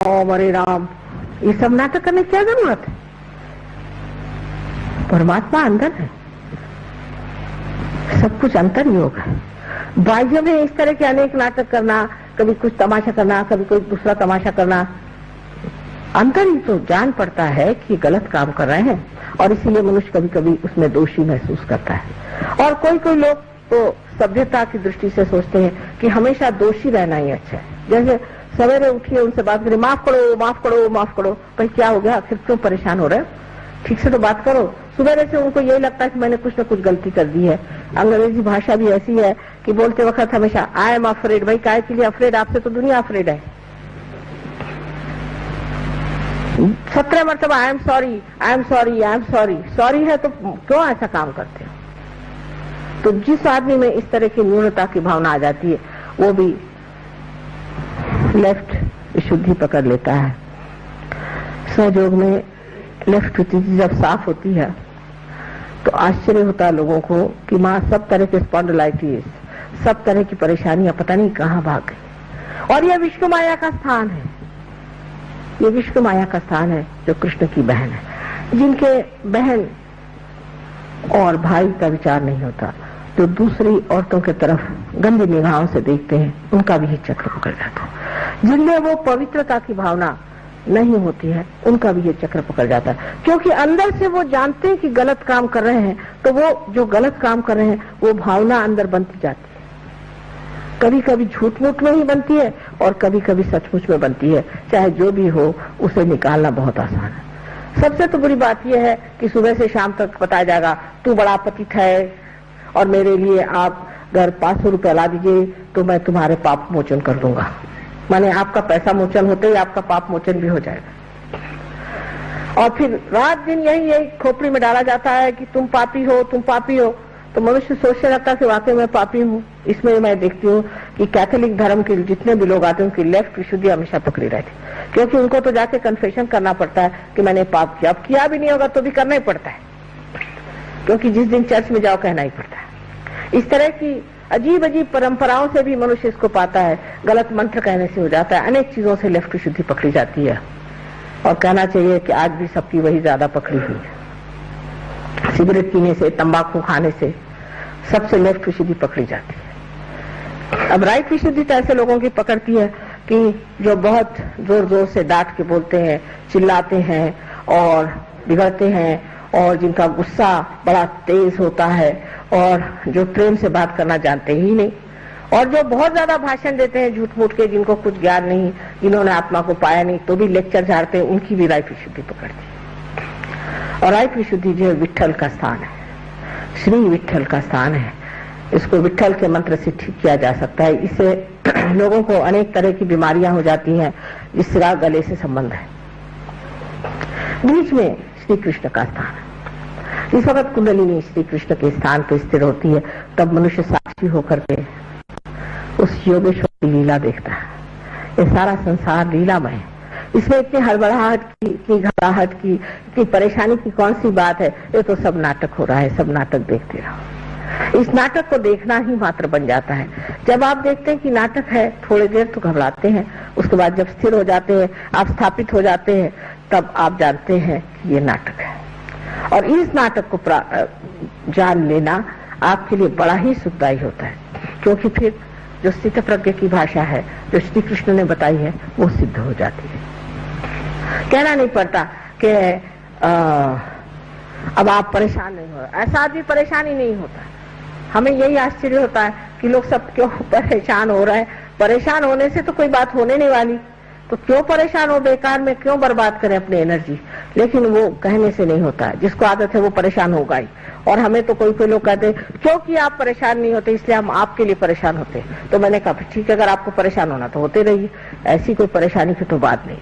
ओम हरे राम, ये सब नाटक करने की क्या जरूरत है? परमात्मा अंदर है, सब कुछ अंतर योग है। बाह्य में इस तरह के अनेक नाटक करना, कभी कुछ तमाशा करना, कभी कोई दूसरा तमाशा करना, अंतर ही तो जान पड़ता है कि गलत काम कर रहे हैं, और इसीलिए मनुष्य कभी कभी उसमें दोषी महसूस करता है। और कोई कोई लोग तो सभ्यता की दृष्टि से सोचते हैं कि हमेशा दोषी रहना ही अच्छा है। जैसे सवेरे उठिए, उनसे बात करिए, माफ करो माफ करो माफ करो, भाई क्या हो गया, आखिर क्यों परेशान हो रहे हो, ठीक से तो बात करो। सुबह से उनको यही लगता है कि मैंने कुछ न कुछ गलती कर दी है। अंग्रेजी भाषा भी ऐसी है कि बोलते वक्त हमेशा आई एम अफ्रेड, भाई काय के लिए अफ्रेड, आपसे तो दुनिया अफ्रेड है। 17 मरतबा I am sorry I am sorry I am sorry, sorry है तो क्यों ऐसा काम करते हो? तो जिस आदमी में इस तरह की न्यूनता की भावना आ जाती है, वो भी लेफ्ट विशुद्धि पकड़ लेता है। सहयोग में लेफ्ट विशुद्धि जब साफ होती है तो आश्चर्य होता है लोगों को कि माँ सब तरह के स्पॉन्डिलाइटिस, सब तरह की परेशानियां पता नहीं कहाँ भाग गई। और यह विश्व माया का स्थान है, ये विश्व माया का स्थान है जो कृष्ण की बहन है, जिनके बहन और भाई का विचार नहीं होता, जो दूसरी औरतों के तरफ गंदी निगाहों से देखते हैं, उनका भी चक्र पकड़ जाता है। जिनमें वो पवित्रता की भावना नहीं होती है, उनका भी ये चक्र पकड़ जाता है, क्योंकि अंदर से वो जानते हैं कि गलत काम कर रहे हैं, तो वो जो गलत काम कर रहे हैं वो भावना अंदर बनती जाती है। कभी कभी झूठ मूठ में ही बनती है और कभी कभी सचमुच में बनती है। चाहे जो भी हो, उसे निकालना बहुत आसान है। सबसे तो बुरी बात यह है कि सुबह से शाम तक बताया जाएगा तू बड़ा पतित है और मेरे लिए आप घर 500 रुपया ला दीजिए तो मैं तुम्हारे पाप मोचन कर दूंगा। माने आपका पैसा मोचन होते ही आपका पाप मोचन भी हो जाएगा। और फिर रात दिन यही खोपड़ी में डाला जाता है कि तुम पापी हो, तुम पापी हो। तो मनुष्य सोचने लगता है कि वाकई मैं पापी हूँ। इसमें मैं देखती हूँ कि कैथोलिक धर्म के जितने भी लोग आते हैं उनकी लेफ्ट विशुद्धि हमेशा पकड़ी रहती, क्योंकि उनको तो जाके कन्फेशन करना पड़ता है कि मैंने पाप किया। अब किया भी नहीं होगा तो भी करना ही पड़ता है, क्योंकि जिस दिन चर्च में जाओ कहना ही पड़ता है। इस तरह की अजीब अजीब परंपराओं से भी मनुष्य इसको पाता है। गलत मंत्र कहने से हो जाता है, अनेक चीजों से लेफ्ट विशुद्धि पकड़ी जाती है। और कहना चाहिए कि आज भी सबकी वही ज्यादा पकड़ी हुई है। सिगरेट पीने से, तंबाकू खाने से सबसे लेफ्ट विशुद्धि पकड़ी जाती है। अब राइट विशुद्धि तो ऐसे लोगों की पकड़ती है कि जो बहुत जोर जोर से डांट के बोलते हैं, चिल्लाते हैं और बिगड़ते हैं, और जिनका गुस्सा बड़ा तेज होता है, और जो प्रेम से बात करना जानते ही नहीं, और जो बहुत ज्यादा भाषण देते हैं झूठ मूठ के, जिनको कुछ ज्ञान नहीं, जिन्होंने आत्मा को पाया नहीं तो भी लेक्चर झाड़ते हैं, उनकी भी राइट विशुद्धि पकड़ती है। और राइट विशुद्धि जो है विट्ठल का स्थान है, श्री विट्ठल का स्थान है। इसको विट्ठल के मंत्र से ठीक किया जा सकता है। इससे लोगों को अनेक तरह की बीमारियां हो जाती हैं जिसका गले से संबंध है। बीच में श्री कृष्ण का स्थान है। इस वक्त कुंडलिनी श्री कृष्ण के स्थान पर स्थिर होती है, तब मनुष्य साक्षी होकर के उस योगेश्वर की लीला देखता है। ये सारा संसार लीलामय है, इसमें इतनी हड़बड़ाहट की, इतनी घबराहट की, इतनी परेशानी की कौन सी बात है? ये तो सब नाटक हो रहा है, सब नाटक देखते रहो। इस नाटक को देखना ही मात्र बन जाता है। जब आप देखते हैं कि नाटक है, थोड़ी देर तो घबराते हैं, उसके बाद जब स्थिर हो जाते हैं, आप स्थापित हो जाते हैं, तब आप जानते हैं कि ये नाटक है। और इस नाटक को जान लेना आपके लिए बड़ा ही सुखदायी होता है, क्योंकि फिर जो स्थित प्रज्ञ की भाषा है जो श्री कृष्ण ने बताई है वो सिद्ध हो जाती है। कहना नहीं पड़ता कि अब आप परेशान नहीं हो, ऐसा आदमी परेशान ही नहीं होता। हमें यही आश्चर्य होता है कि लोग सब क्यों परेशान हो रहे हैं। परेशान होने से तो कोई बात होने नहीं वाली, तो क्यों परेशान हो, बेकार में क्यों बर्बाद करें अपनी एनर्जी। लेकिन वो कहने से नहीं होता है, जिसको आदत है वो परेशान होगा ही। और हमें तो कोई लोग कहते हैं क्योंकि आप परेशान नहीं होते इसलिए हम आपके लिए परेशान होते हैं। तो मैंने कहा ठीक है, अगर आपको परेशान होना तो होते रहिए, ऐसी कोई परेशानी की तो बात नहीं।